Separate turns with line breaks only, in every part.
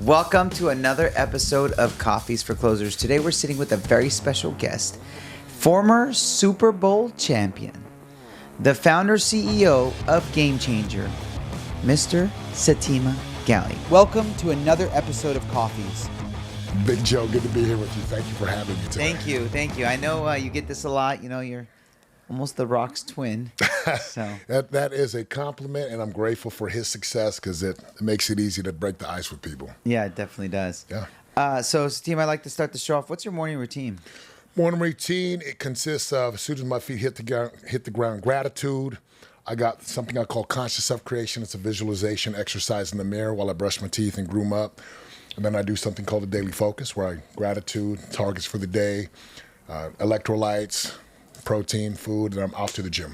Welcome to another episode of Coffeez for Closers. Today we're sitting with a very special guest, former Super Bowl champion, the founder CEO of Game Changer, Mr. Setema Gali. Welcome to another episode of Coffeez.
Big Joe, good to be here with you. Thank you for having me today.
Thank you. I know you get this a lot. You know, you're almost the Rock's twin. So
that is a compliment, and I'm grateful for his success because it makes it easy to break the ice with people.
Yeah, it definitely does.
Yeah.
So, Setema, I'd like to start the show off. What's your morning routine?
Morning routine, it consists of, as soon as my feet hit the ground, gratitude. I got something I call conscious self-creation. It's a visualization exercise in the mirror while I brush my teeth and groom up. And then I do something called a daily focus, where I gratitude, targets for the day, electrolytes, protein, food, and I'm off to the gym.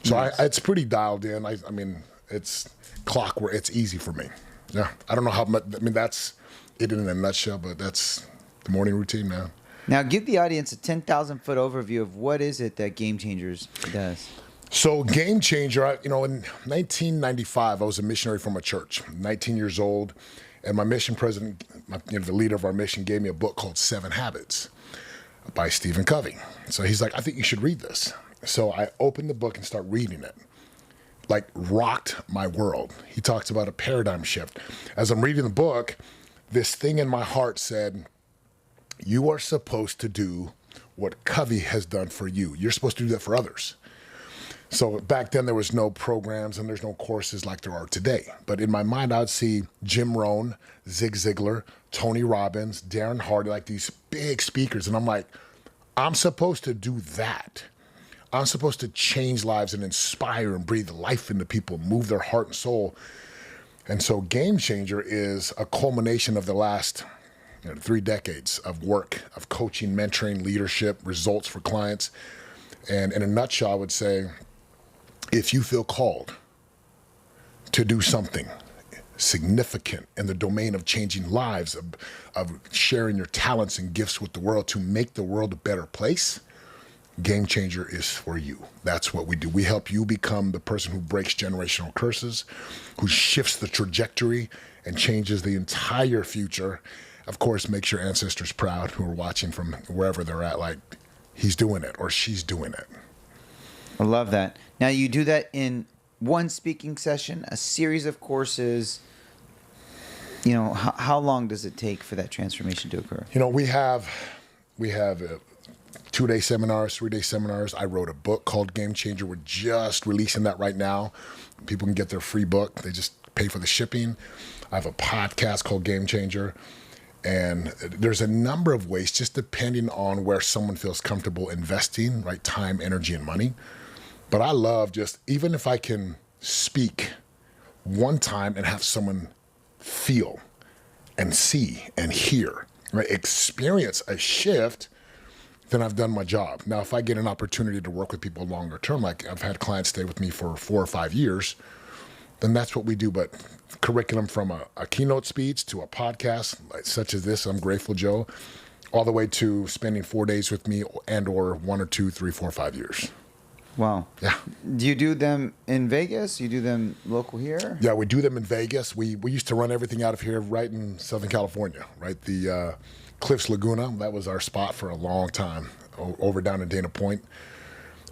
So nice. It's pretty dialed in. I mean, it's clockwork. It's easy for me. Yeah, I don't know how much. I mean, that's it in a nutshell, but that's the morning routine now.
Now, give the audience a 10,000-foot overview of what is it that Game Changers does.
So Game Changer, in 1995, I was a missionary from a church, 19 years old, and my mission president, the leader of our mission, gave me a book called 7 Habits by Stephen Covey. So he's like, I think you should read this. So I opened the book and start reading it. Like, rocked my world. He talks about a paradigm shift. As I'm reading the book, this thing in my heart said, you are supposed to do what Covey has done for you. You're supposed to do that for others. So back then there was no programs and there's no courses like there are today. But in my mind, I'd see Jim Rohn, Zig Ziglar, Tony Robbins, Darren Hardy, like these big speakers. And I'm like, I'm supposed to do that. I'm supposed to change lives and inspire and breathe life into people, move their heart and soul. And so Game Changer is a culmination of the last 3 decades of work, of coaching, mentoring, leadership, results for clients. And in a nutshell, I would say, if you feel called to do something significant in the domain of changing lives, of sharing your talents and gifts with the world to make the world a better place, Game Changer is for you. That's what we do. We help you become the person who breaks generational curses, who shifts the trajectory and changes the entire future. Of course, makes your ancestors proud who are watching from wherever they're at, like, he's doing it or she's doing it.
I love that. Now, you do that in one speaking session, a series of courses. You know, how long does it take for that transformation to occur?
We have 2-day seminars, 3-day seminars. I wrote a book called Game Changer. We're just releasing that right now. People can get their free book. They just pay for the shipping. I have a podcast called Game Changer. And there's a number of ways, just depending on where someone feels comfortable investing, right? Time, energy, and money. But I love just, even if I can speak one time and have someone feel and see and hear, right? Experience a shift, then I've done my job. Now, if I get an opportunity to work with people longer term, like I've had clients stay with me for 4 or 5 years, then that's what we do. But curriculum from a keynote speech to a podcast such as this, I'm grateful, Joe, all the way to spending 4 days with me and or 1 or 2, 3, 4, 5 years.
Wow.
Yeah.
Do you do them in Vegas? You do them local here?
Yeah, we do them in Vegas. We used to run everything out of here right in Southern California, right? The Cliffs Laguna, that was our spot for a long time, over down in Dana Point.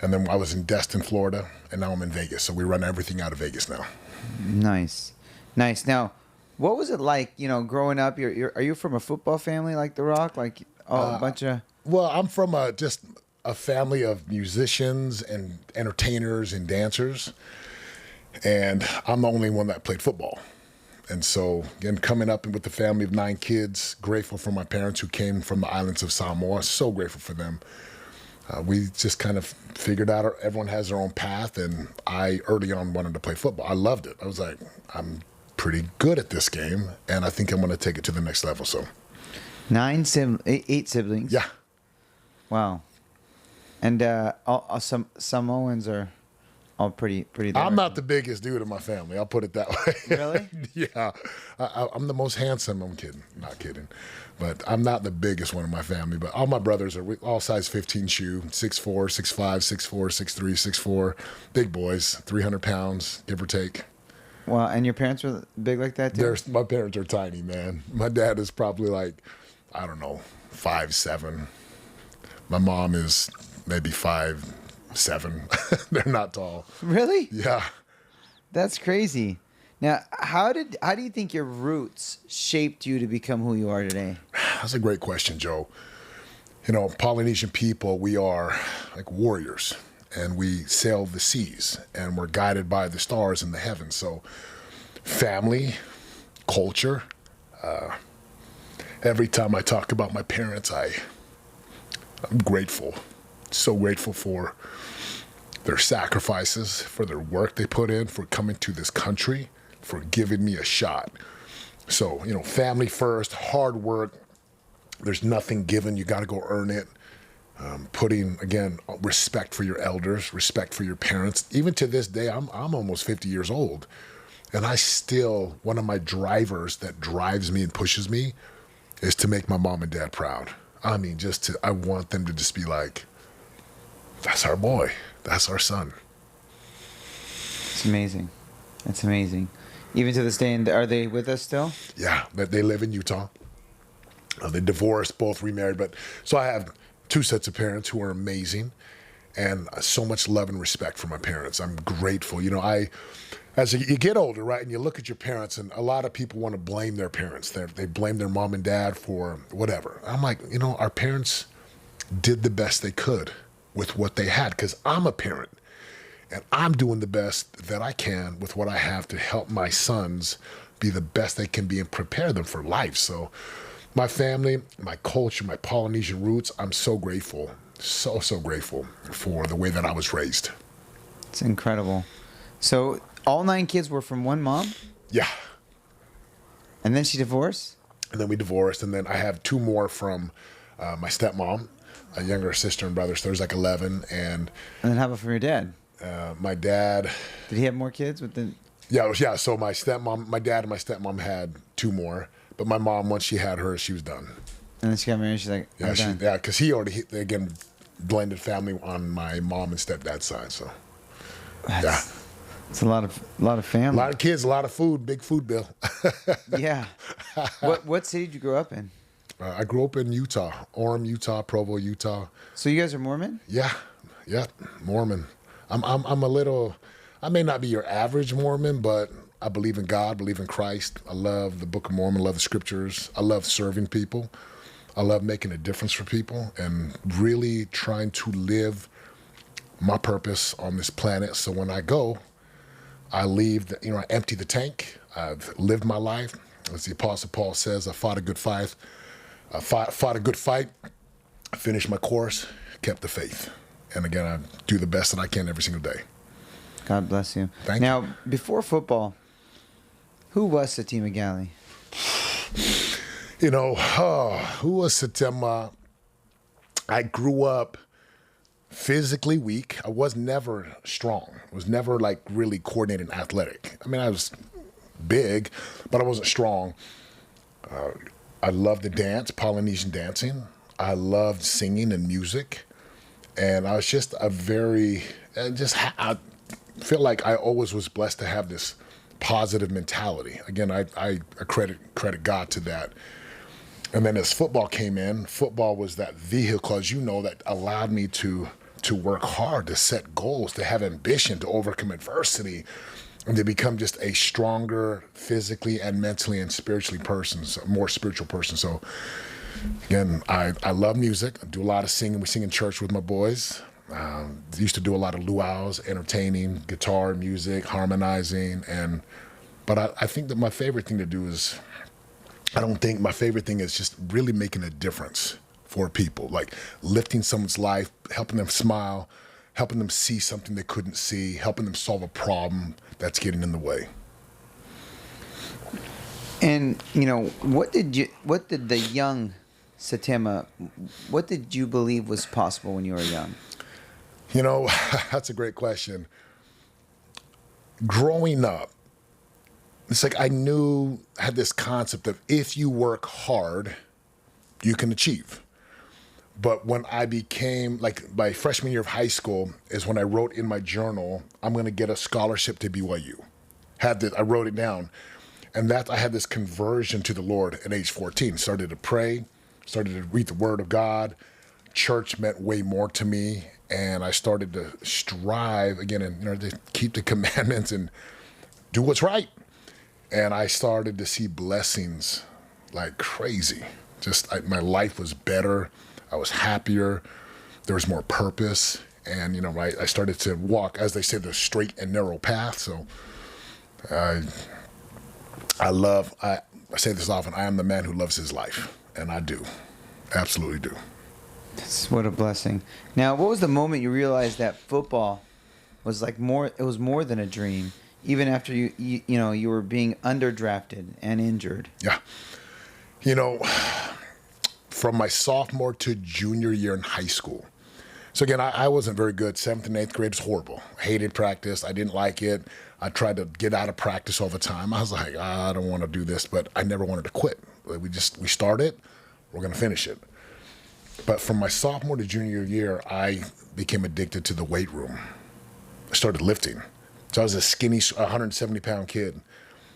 And then I was in Destin, Florida, and now I'm in Vegas. So we run everything out of Vegas now.
Nice. Now, what was it like, growing up? Are you from a football family like The Rock? Like a bunch of...
Well, I'm from just a family of musicians and entertainers and dancers. And I'm the only one that played football. And so, again, coming up with the family of 9 kids, grateful for my parents who came from the islands of Samoa. So grateful for them. We just kind of figured out everyone has their own path, and I early on wanted to play football. I loved it. I was like, I'm pretty good at this game, and I think I'm going to take it to the next level. So,
8 siblings.
Yeah.
Wow. And some Samoans are all pretty.
I'm not the biggest dude in my family. I'll put it that way.
Really?
Yeah. I'm the most handsome. I'm kidding. Not kidding. But I'm not the biggest one in my family. But all my brothers are all size 15 shoe, 6'4", 6'5", 6'4", 6'3", 6'4", big boys, 300 pounds, give or take.
Wow, and your parents were big like that too?
My parents are tiny, man. My dad is probably like, I don't know, 5'7". My mom is maybe 5'7". They're not tall.
Really?
Yeah.
That's crazy. Now, how do you think your roots shaped you to become who you are today?
That's a great question, Joe. You know, Polynesian people, we are like warriors, and we sail the seas, and we're guided by the stars in the heavens. So family, culture. Every time I talk about my parents, I'm grateful, so grateful for their sacrifices, for their work they put in, for coming to this country, for giving me a shot. So, you know, family first, hard work. There's nothing given. You got to go earn it. Putting, again, respect for your elders, respect for your parents. Even to this day, I'm almost 50 years old. And I still, one of my drivers that drives me and pushes me is to make my mom and dad proud. I mean, I want them to just be like, that's our boy. That's our son.
It's amazing. That's amazing. Even to this day, and are they with us still?
Yeah, they live in Utah. They divorced, both remarried. But so I have two sets of parents who are amazing, and so much love and respect for my parents. I'm grateful. You know, as you get older, right, and you look at your parents, and a lot of people want to blame their parents. They blame their mom and dad for whatever. I'm like, you know, our parents did the best they could with what they had, because I'm a parent, and I'm doing the best that I can with what I have to help my sons be the best they can be and prepare them for life. So my family, my culture, my Polynesian roots, I'm so grateful, so grateful for the way that I was raised.
It's incredible. So all 9 kids were from one mom?
Yeah.
And then she divorced?
And then we divorced, and then I have 2 more from my stepmom, a younger sister and brother, so there's like 11. And
then how about from your dad?
My dad...
Did he have more kids with the...
Yeah, so my dad and my stepmom had 2 more. But my mom, once she had her, she was done.
And then she got married. She's like, I'm done.
Yeah, because he already, again, blended family on my mom and stepdad's side. So, yeah,
it's a lot of family,
a lot of kids, a lot of food, big food bill.
Yeah. What city did you grow up in?
I grew up in Utah, Orem, Utah, Provo, Utah.
So you guys are Mormon?
Yeah, Mormon. I'm a little. I may not be your average Mormon, but I believe in God, believe in Christ. I love the Book of Mormon, love the scriptures. I love serving people. I love making a difference for people and really trying to live my purpose on this planet. So when I go, I leave, I empty the tank. I've lived my life. As the Apostle Paul says, I fought a good fight. I finished my course, kept the faith. And again, I do the best that I can every single day.
God bless you.
Thank you.
Now, before football, who was Setema Gali?
Who was Setema? I grew up physically weak. I was never strong. I was never like really coordinated and athletic. I mean, I was big, but I wasn't strong. I loved to dance, Polynesian dancing. I loved singing and music. And I was just I feel like I always was blessed to have this positive mentality. Again, I credit God to that. And then as football came in, football was that vehicle, as you know, that allowed me to work hard, to set goals, to have ambition, to overcome adversity, and to become just a stronger physically and mentally and spiritually person, a more spiritual person. So again, I love music. I do a lot of singing. We sing in church with my boys. Used to do a lot of luau's, entertaining, guitar, music, harmonizing, but I think that my favorite thing to do is, my favorite thing is just really making a difference for people, like lifting someone's life, helping them smile, helping them see something they couldn't see, helping them solve a problem that's getting in the way.
And what did the young Setema, what did you believe was possible when you were young?
That's a great question. Growing up, it's like I had this concept of if you work hard, you can achieve. But when I became, like my freshman year of high school is when I wrote in my journal, I'm going to get a scholarship to BYU. I wrote it down. And that I had this conversion to the Lord at age 14. Started to pray, started to read the Word of God. Church meant way more to me, and I started to strive again and to keep the commandments and do what's right. And I started to see blessings like crazy. My life was better. I was happier. There was more purpose, and I started to walk, as they say, the straight and narrow path. So I say this often, I am the man who loves his life, and I do, absolutely do.
What a blessing. Now, what was the moment you realized that football was it was more than a dream, even after you were being underdrafted and injured?
Yeah. From my sophomore to junior year in high school. So again, I wasn't very good. 7th and 8th grade was horrible. I hated practice. I didn't like it. I tried to get out of practice all the time. I was like, I don't want to do this, but I never wanted to quit. We started, we're going to finish it. But from my sophomore to junior year, I became addicted to the weight room. I started lifting. So I was a skinny 170-pound kid,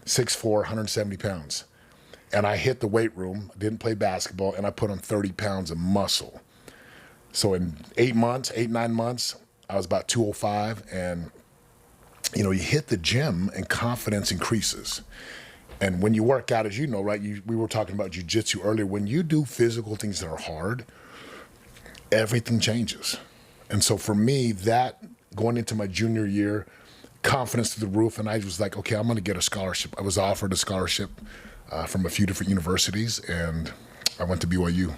6'4", 170 pounds. And I hit the weight room, didn't play basketball, and I put on 30 pounds of muscle. So in 9 months, I was about 205, and you hit the gym and confidence increases. And when you work out, as you know, right, we were talking about jiu-jitsu earlier, when you do physical things that are hard, everything changes. And so for me, that going into my junior year, confidence to the roof, and I was like, okay, I'm going to get a scholarship. I was offered a scholarship from a few different universities, and I went to BYU.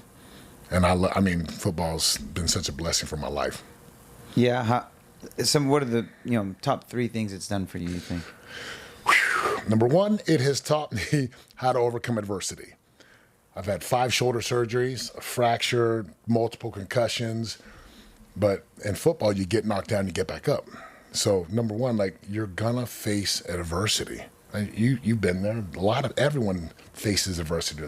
And I mean, football's been such a blessing for my life.
Yeah. What are the top 3 things it's done for you, you think?
Number 1, it has taught me how to overcome adversity. I've had 5 shoulder surgeries, a fracture, multiple concussions. But in football, you get knocked down, you get back up. So number 1, you're gonna face adversity. You've been there. Everyone faces adversity.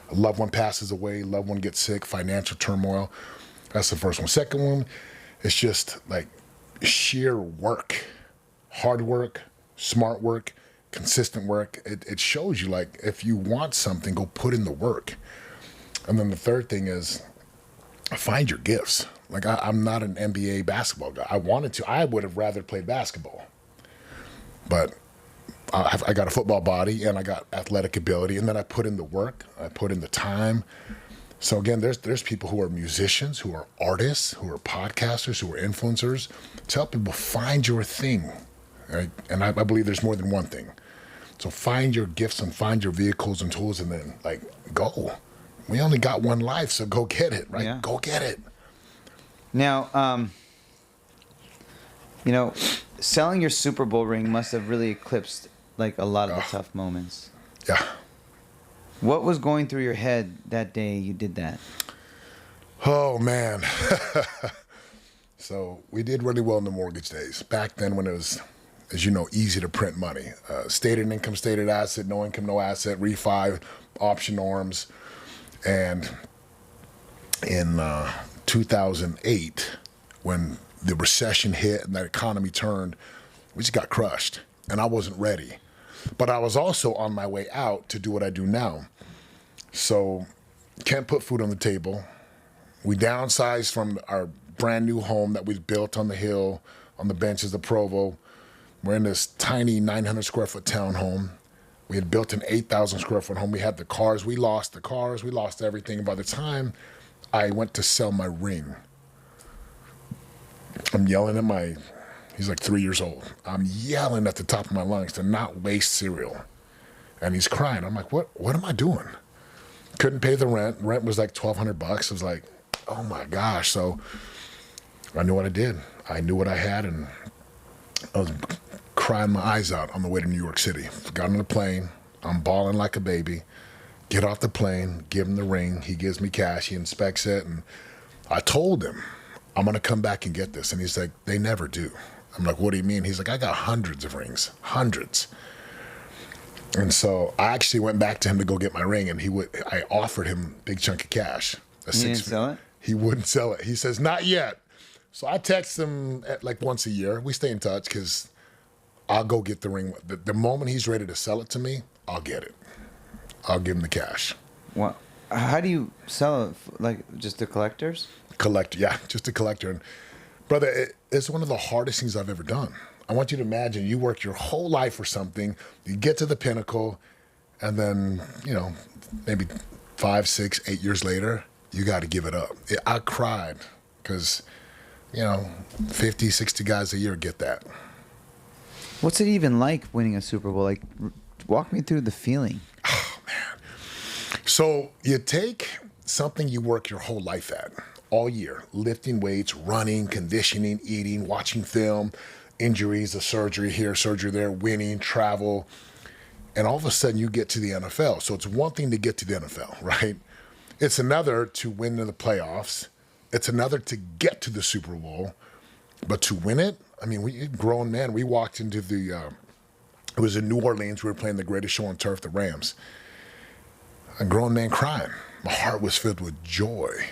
A loved one passes away, loved one gets sick, financial turmoil. That's the first one. Second one, it's just sheer work, hard work, smart work, consistent work. It shows you if you want something, go put in the work. And then the third thing is find your gifts. I'm not an NBA basketball guy. I would have rather played basketball, but I got a football body and I got athletic ability, and then I put in the work, I put in the time. So again, there's people who are musicians, who are artists, who are podcasters, who are influencers. Tell people, find your thing, right? And I believe there's more than one thing. So find your gifts and find your vehicles and tools, and then go. We only got one life, so go get it, right? Yeah. Go get it.
Now, selling your Super Bowl ring must have really eclipsed a lot of the tough moments.
Yeah.
What was going through your head that day you did that?
Oh, man. So we did really well in the mortgage days. Back then when it was, as you know, easy to print money. Stated income, stated asset, no income, no asset, refi, option norms. And in 2008, when the recession hit and that economy turned, we just got crushed. And I wasn't ready. But I was also on my way out to do what I do now. So can't put food on the table. We downsized from our brand new home that we built on the hill, on the benches of Provo. We're in this tiny 900 square foot townhome. We had built an 8,000 square foot home. We had the cars. We lost the cars. We lost everything. And by the time I went to sell my ring, I'm yelling at he's 3 years old. I'm yelling at the top of my lungs to not waste cereal. And he's crying. I'm like, what am I doing? Couldn't pay the rent. Rent was $1,200. I was like, oh my gosh. So I knew what I did. I knew what I had, and I was crying my eyes out on the way to New York City. Got on the plane. I'm bawling like a baby. Get off the plane, give him the ring. He gives me cash. He inspects it. And I told him, I'm going to come back and get this. And he's like, they never do. I'm like, what do you mean? He's like, I got hundreds of rings, hundreds. And so I actually went back to him to go get my ring, and I offered him a big chunk of cash.
He didn't sell it?
He wouldn't sell it. He says, not yet. So I text him once a year. We stay in touch because I'll go get the ring. The moment he's ready to sell it to me, I'll get it. I'll give him the cash.
What? How do you sell it? Like just to collectors?
Collector, yeah, just a collector. And brother, it's one of the hardest things I've ever done. I want you to imagine you work your whole life for something, you get to the pinnacle, and then, maybe 5, 6, 8 years later, you got to give it up. I cried because, 50, 60 guys a year get that.
What's it even like winning a Super Bowl? Like, walk me through the feeling.
Oh, man. So you take something you work your whole life at, all year, lifting weights, running, conditioning, eating, watching film, injuries, a surgery here, surgery there, winning, travel, and all of a sudden you get to the NFL. So it's one thing to get to the NFL, right? It's another to win in the playoffs. It's another to get to the Super Bowl, but to win it, I mean, we grown men. We walked into it was in New Orleans. We were playing the greatest show on turf, the Rams. A grown man crying. My heart was filled with joy.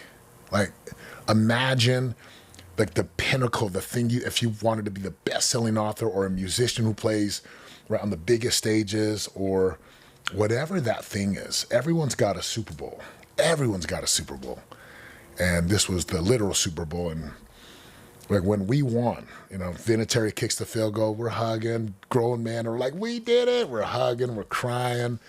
Like, imagine like the pinnacle, the thing if you wanted to be the best-selling author or a musician who plays right on the biggest stages or whatever that thing is. Everyone's got a Super Bowl. Everyone's got a Super Bowl. And this was the literal Super Bowl. And like when we won, Vinatieri kicks the field goal, we're hugging. Grown men are like, we did it. We're hugging, we're crying.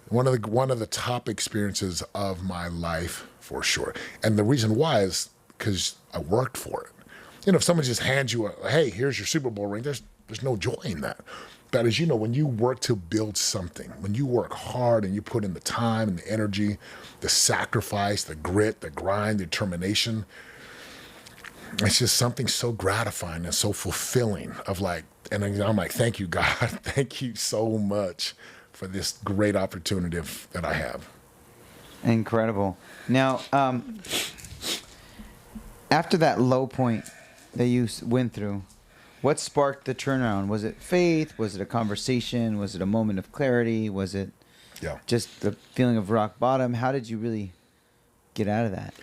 One of the top experiences of my life for sure. And the reason why is because I worked for it. If someone just hands you hey, here's your Super Bowl ring, there's no joy in that. But as you know, when you work to build something, when you work hard and you put in the time and the energy, the sacrifice, the grit, the grind, the determination, it's just something so gratifying and so fulfilling of like, and I'm like, thank you, God. Thank you so much for this great opportunity that I have.
Incredible. Now, after that low point that you went through, what sparked the turnaround? Was it faith? Was it a conversation? Was it a moment of clarity? Was it just the feeling of rock bottom? How did you really get out of that?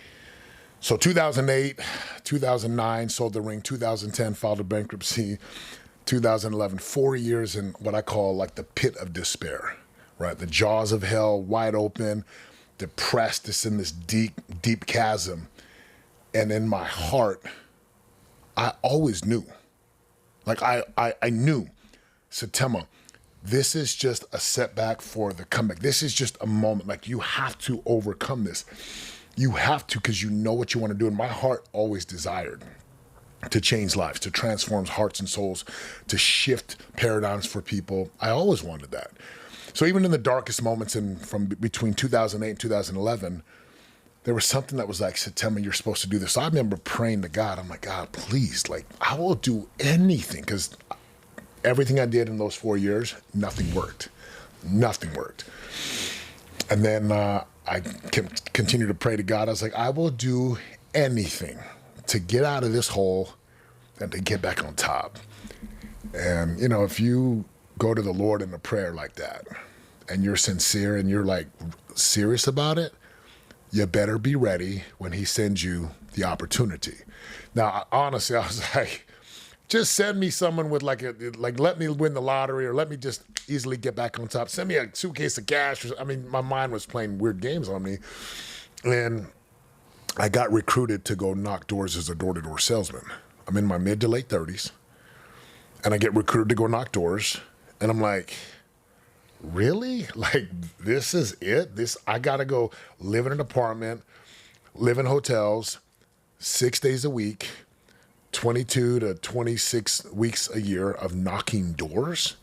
So 2008, 2009, sold the ring. 2010, filed a bankruptcy. 2011, 4 years in what I call like the pit of despair, right? The jaws of hell, wide open, depressed, it's in this deep, deep chasm. And in my heart, I always knew. Like I knew, Setema, this is just a setback for the comeback. This is just a moment. Like you have to overcome this. You have to, because you know what you want to do. And my heart always desired to change lives, to transform hearts and souls, to shift paradigms for people. I always wanted that. So even in the darkest moments from between 2008 and 2011, there was something that was like, Setema, you're supposed to do this. So I remember praying to God. I'm like, God, please, like, I will do anything. Because everything I did in those 4 years, nothing worked. Nothing worked. And then I continued to pray to God. I was like, I will do anything to get out of this hole and to get back on top. And, if you go to the Lord in a prayer like that, and you're sincere and you're like serious about it, you better be ready when he sends you the opportunity. Now, honestly, I was like, just send me someone with like let me win the lottery or let me just easily get back on top. Send me a suitcase of cash. I mean, my mind was playing weird games on me. And I got recruited to go knock doors as a door-to-door salesman. I'm in my mid to late 30s. And I get recruited to go knock doors. And I'm like, really? Like, this is it? I got to go live in an apartment, live in hotels, 6 days a week, 22 to 26 weeks a year of knocking doors.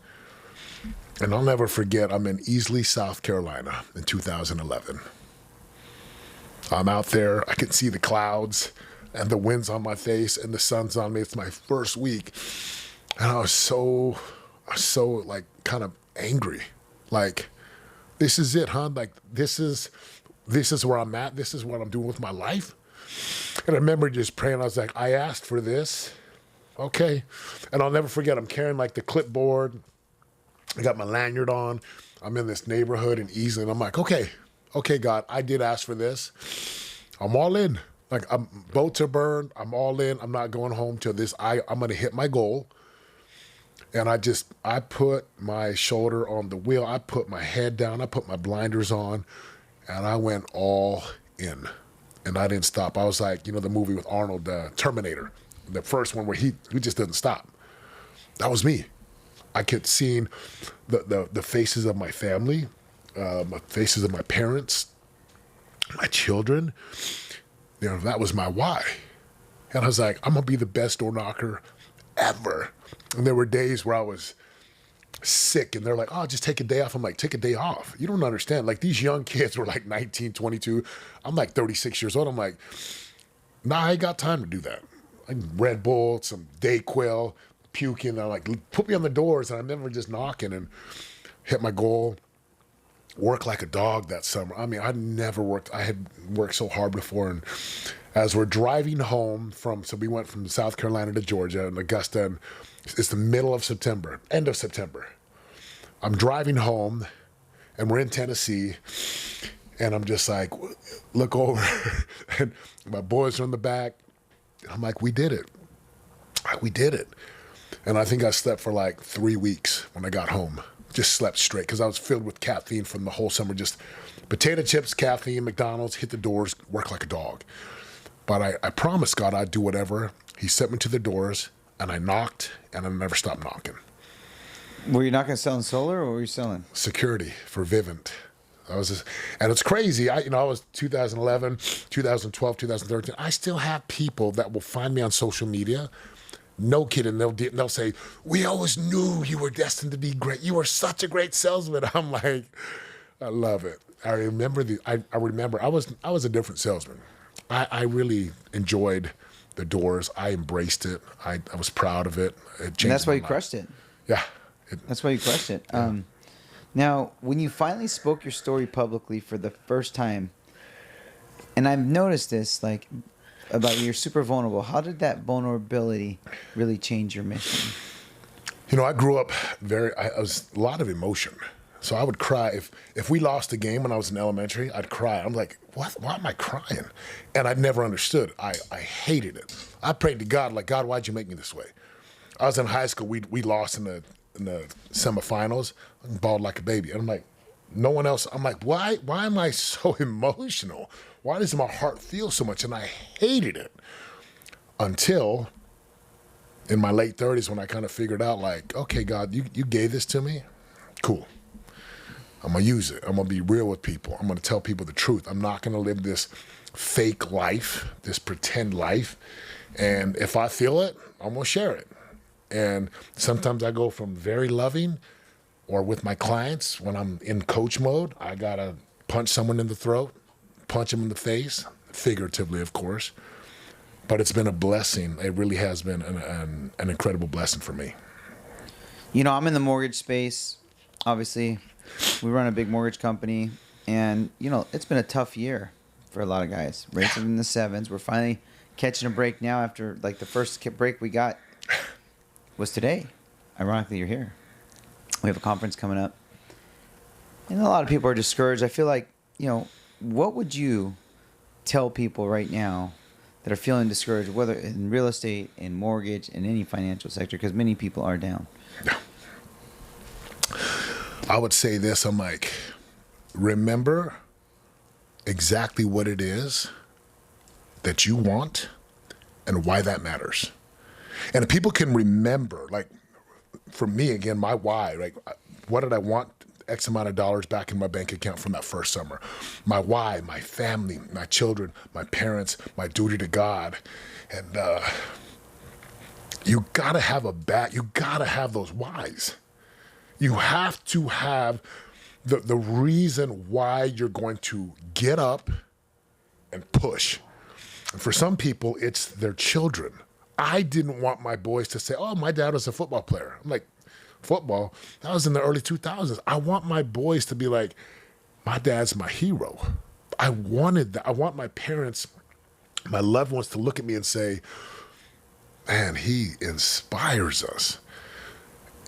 And I'll never forget, I'm in Easley, South Carolina in 2011. I'm out there, I can see the clouds and the wind's on my face and the sun's on me. It's my first week. And I was so like kind of angry. Like, this is it, huh? Like, this is where I'm at. This is what I'm doing with my life. And I remember just praying. I was like, I asked for this. Okay. And I'll never forget, I'm carrying like the clipboard. I got my lanyard on. I'm in this neighborhood in Easley. And I'm like, okay, God, I did ask for this. I'm all in. Like, boats are burned. I'm all in. I'm not going home till this. I'm going to hit my goal. And I put my shoulder on the wheel. I put my head down. I put my blinders on, and I went all in. And I didn't stop. I was like, you know, the movie with Arnold, Terminator, the first one where he just doesn't stop. That was me. I kept seeing the faces of my family, my faces of my parents, my children. You know, that was my why. And I was like, I'm going to be the best door knocker ever. And there were days where I was sick and they're like, oh, just take a day off. I'm like, take a day off. You don't understand. Like, these young kids were like 19, 22. I'm like 36 years old. I'm like, nah, I ain't got time to do that. Like Red Bull, some Dayquil, puking. I'm like, put me on the doors. And I remember just knocking and hit my goal. Work like a dog that summer. I mean, I had worked so hard before. And as we're driving home so we went from South Carolina to Georgia and Augusta, and it's the middle of September, end of September. I'm driving home and we're in Tennessee and I'm just like, look over and my boys are in the back. I'm like, we did it. We did it. And I think I slept for like 3 weeks when I got home. Just slept straight because I was filled with caffeine from the whole summer. Just potato chips, caffeine, McDonald's, hit the doors, work like a dog. But I promised God I'd do whatever. He sent me to the doors, and I knocked, and I never stopped knocking.
Were you knocking selling solar, or what were you selling?
Security for Vivint. And it's crazy. I was 2011, 2012, 2013. I still have people that will find me on social media. No kidding. They'll say, we always knew you were destined to be great. You were such a great salesman. I'm like, I love it. I remember I was a different salesman. I really enjoyed the doors. I embraced it. I was proud of it.
And that's why you crushed it.
Yeah.
That's why you crushed it. Yeah. Now, when you finally spoke your story publicly for the first time, and I've noticed this, like, about you're super vulnerable. How did that vulnerability really change your mission?
You know, I grew up I was a lot of emotion. So I would cry. If we lost a game when I was in elementary, I'd cry. I'm like, what? Why am I crying? And I never understood. I hated it. I prayed to God, like, God, why'd you make me this way? I was in high school. We lost in the semifinals. I bawled like a baby. And I'm like, no one else. I'm like, why am I so emotional? Why does my heart feel so much? And I hated it until in my late 30s when I kind of figured out, like, okay, God, you gave this to me. Cool. I'm going to use it. I'm going to be real with people. I'm going to tell people the truth. I'm not going to live this fake life, this pretend life. And if I feel it, I'm going to share it. And sometimes I go from very loving, or with my clients, when I'm in coach mode, I got to punch someone in the throat, punch them in the face, figuratively, of course. But it's been a blessing. It really has been an incredible blessing for me.
You know, I'm in the mortgage space. Obviously, we run a big mortgage company. And, you know, it's been a tough year for a lot of guys. Rates are in the sevens. We're finally catching a break now after, like, the first break we got was today. Ironically, you're here. We have a conference coming up. And a lot of people are discouraged. I feel like, you know, what would you tell people right now that are feeling discouraged, whether in real estate, in mortgage, in any financial sector, because many people are down?
I would say this. I'm like, remember exactly what it is that you want and why that matters. And if people can remember, like, for me, again, my why, like, what did I want X amount of dollars back in my bank account from that first summer? My why, my family, my children, my parents, my duty to God. And you gotta have you gotta have those whys. You have to have the reason why you're going to get up and push. And for some people, it's their children. I didn't want my boys to say, oh, my dad was a football player. I'm like, football? That was in the early 2000s. I want my boys to be like, my dad's my hero. I wanted that. I want my parents, my loved ones to look at me and say, man, he inspires us.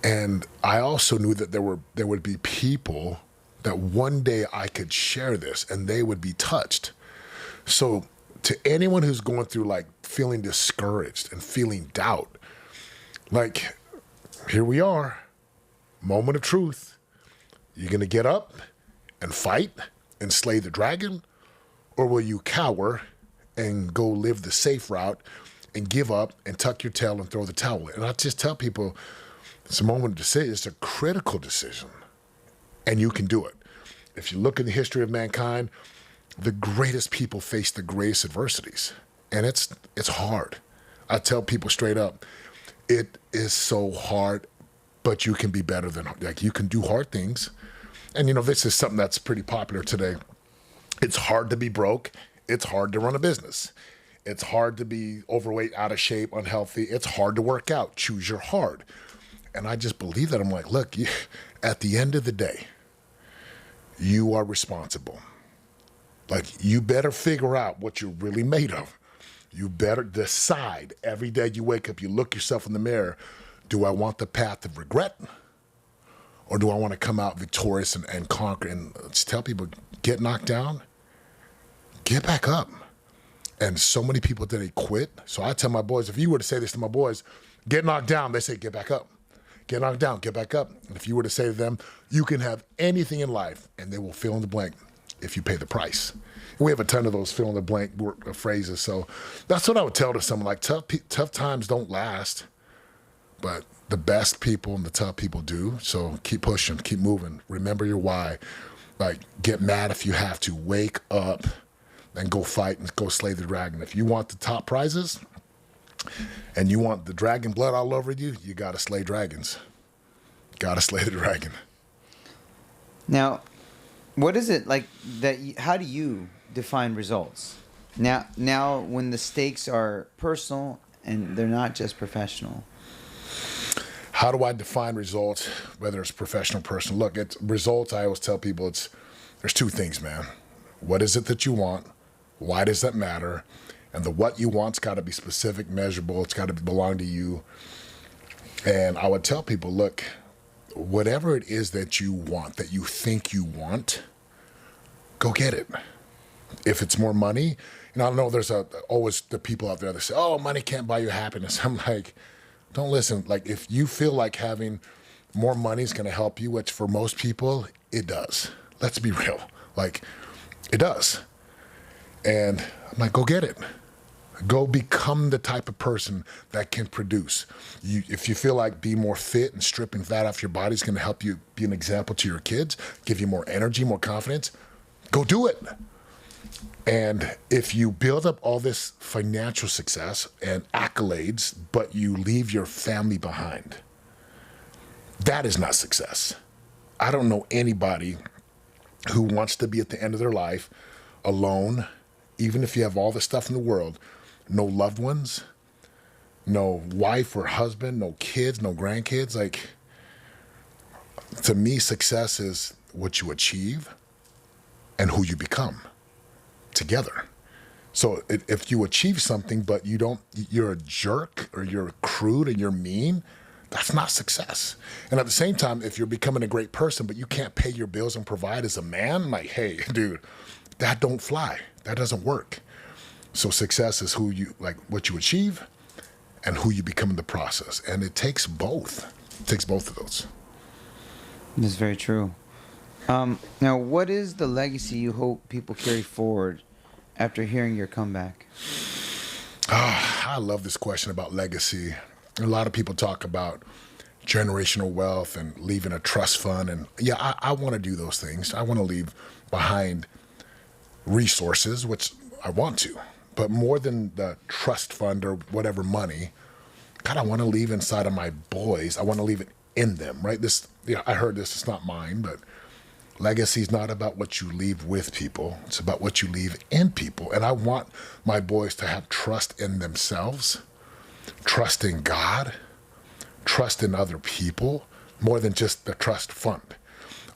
And I also knew that there would be people that one day I could share this and they would be touched. So to anyone who's going through, like, feeling discouraged and feeling doubt, like, here we are, moment of truth. You going to get up and fight and slay the dragon? Or will you cower and go live the safe route and give up and tuck your tail and throw the towel in? And I just tell people, it's a moment of decision. It's a critical decision. And you can do it. If you look in the history of mankind, the greatest people face the greatest adversities. And it's hard. I tell people straight up, it is so hard, but you can be better than, like, you can do hard things. And, you know, this is something that's pretty popular today. It's hard to be broke. It's hard to run a business. It's hard to be overweight, out of shape, unhealthy. It's hard to work out. Choose your hard. And I just believe that. I'm like, look, at the end of the day, you are responsible. Like, you better figure out what you're really made of. You better decide every day you wake up, you look yourself in the mirror, do I want the path of regret? Or do I want to come out victorious and conquer? And just tell people, get knocked down, get back up. And so many people today quit. So I tell my boys, if you were to say this to my boys, get knocked down, they say, get back up. Get knocked down, get back up. And if you were to say to them, you can have anything in life, and they will fill in the blank if you pay the price. And we have a ton of those fill in the blank phrases. So that's what I would tell to someone, like, tough times don't last, but the best people and the tough people do. So keep pushing, keep moving. Remember your why. Like, get mad if you have to. Wake up and go fight and go slay the dragon. If you want the top prizes and you want the dragon blood all over you, you got to slay dragons. Got to slay the dragon.
Now, what is it like that? How do you define results? Now, when the stakes are personal and they're not just professional.
How do I define results, whether it's professional, personal? Look, it's results. I always tell people there's two things, man. What is it that you want? Why does that matter? And the what you want's got to be specific, measurable. It's got to belong to you. And I would tell people, look, whatever it is that you want, that you think you want, go get it. If it's more money, I know there's always the people out there that say, oh, money can't buy you happiness. I'm like, don't listen. Like, if you feel like having more money is going to help you, which for most people, it does. Let's be real. Like, it does. And I'm like, go get it. Go become the type of person that can produce. If you feel like being more fit and stripping fat off your body is going to help you be an example to your kids, give you more energy, more confidence, go do it. And if you build up all this financial success and accolades, but you leave your family behind, that is not success. I don't know anybody who wants to be at the end of their life alone, even if you have all the stuff in the world, no loved ones, no wife or husband, no kids, no grandkids. Like, to me, success is what you achieve and who you become together. So if you achieve something, but you're a jerk or you're crude and you're mean, that's not success. And at the same time, if you're becoming a great person, but you can't pay your bills and provide as a man, like, hey, dude, that don't fly. That doesn't work. So success is what you achieve and who you become in the process. And it takes both. It takes both of those.
That's very true. Now, what is the legacy you hope people carry forward after hearing your comeback?
I love this question about legacy. A lot of people talk about generational wealth and leaving a trust fund. And yeah, I want to do those things. I want to leave behind resources, which I want to. But more than the trust fund or whatever money, God, I want to leave inside of my boys. I want to leave it in them, right? I heard this, it's not mine, but legacy is not about what you leave with people. It's about what you leave in people. And I want my boys to have trust in themselves, trust in God, trust in other people, more than just the trust fund.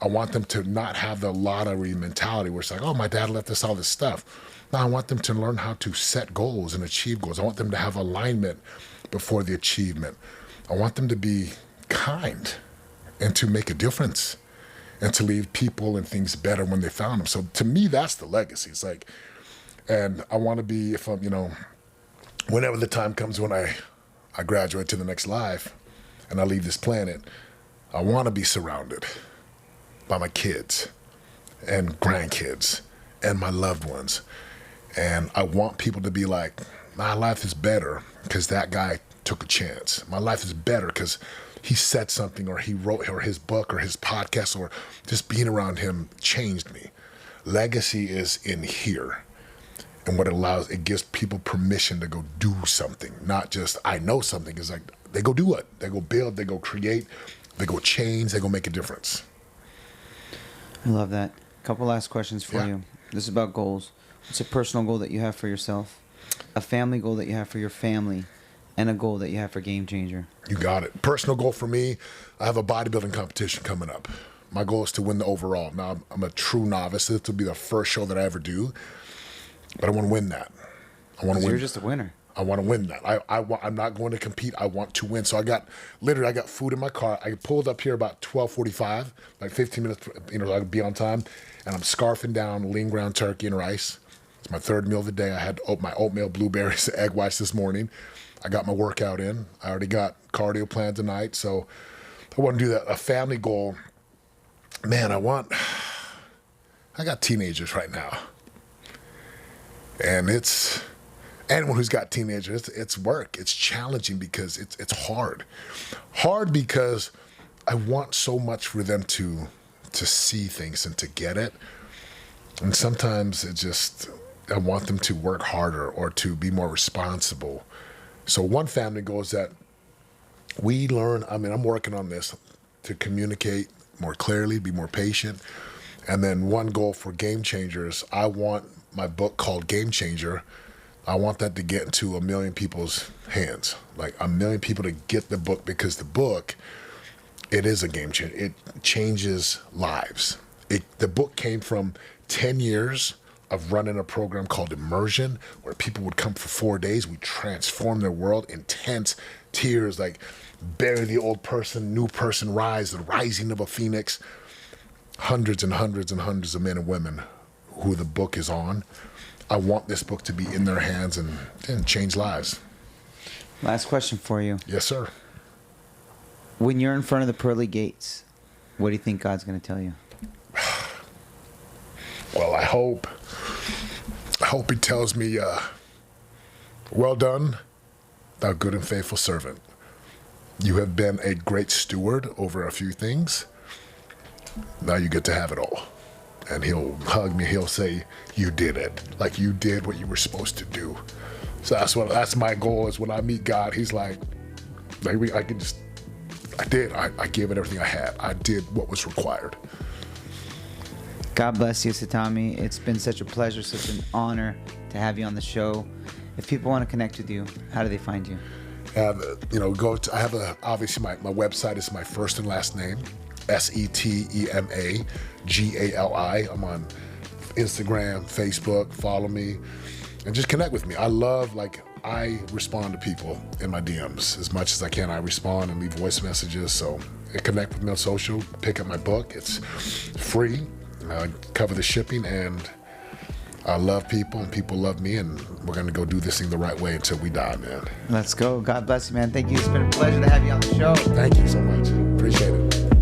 I want them to not have the lottery mentality where it's like, oh, my dad left us all this stuff. No, I want them to learn how to set goals and achieve goals. I want them to have alignment before the achievement. I want them to be kind and to make a difference and to leave people and things better when they found them. So to me, that's the legacy. It's like, and I want to be, if I'm, whenever the time comes when I graduate to the next life, and I leave this planet, I want to be surrounded by my kids and grandkids and my loved ones. And I want people to be like, my life is better because that guy took a chance. My life is better because he said something, or he wrote, or his book or his podcast, or just being around him changed me. Legacy is in here. And what it allows, it gives people permission to go do something, not just, I know something. It's like, they go do it. They go build, they go create, they go change, they go make a difference.
I love that. Couple last questions for you. This is about goals. What's a personal goal that you have for yourself, a family goal that you have for your family, and a goal that you have for Game Changer?
You got it. Personal goal for me, I have a bodybuilding competition coming up. My goal is to win the overall. Now, I'm a true novice. This will be the first show that I ever do, but I want to win that. I want to win.
You're just a winner.
I want to win that. I'm not going to compete. I want to win. So I got food in my car. I pulled up here about 12:45, like 15 minutes, I could be on time, and I'm scarfing down lean ground turkey and rice. It's my third meal of the day. I had my oatmeal, blueberries, egg whites this morning. I got my workout in. I already got cardio planned tonight. So I want to do that. A family goal. Man, I got teenagers right now. And it's, anyone who's got teenagers, it's work. It's challenging because it's hard. Hard because I want so much for them to see things and to get it. And sometimes I want them to work harder or to be more responsible. So one family goal is that we learn, I'm working on this, to communicate more clearly, be more patient. And then one goal for Game Changers, I want my book called Game Changer, I want that to get into 1 million people's hands. Like 1 million people to get the book, because the book, it is a game changer. It changes lives. The book came from 10 years of running a program called Immersion, where people would come for 4 days. We transform their world, intense tears, like bury the old person, new person rise, the rising of a phoenix. Hundreds and hundreds and hundreds of men and women who the book is on. I want this book to be in their hands and change lives.
Last question for you.
Yes, sir.
When you're in front of the pearly gates, what do you think God's going to tell you?
Well, I hope he tells me, well done, thou good and faithful servant. You have been a great steward over a few things. Now you get to have it all. And he'll hug me. He'll say, you did it. Like, you did what you were supposed to do. So that's my goal, is when I meet God, he's like I did. I gave it everything I had. I did what was required.
God bless you, Setema. It's been such a pleasure, such an honor to have you on the show. If people want to connect with you, how do they find you? Obviously my website is my first and last name, SetemaGali. I'm on Instagram, Facebook. Follow me and just connect with me. I respond to people in my DMs as much as I can. I respond and leave voice messages. So connect with me on social, pick up my book. It's free. I cover the shipping, and I love people and people love me, and we're going to go do this thing the right way until we die, man. Let's go. God bless you, man. Thank you. It's been a pleasure to have you on the show.
Thank you so much. Appreciate it.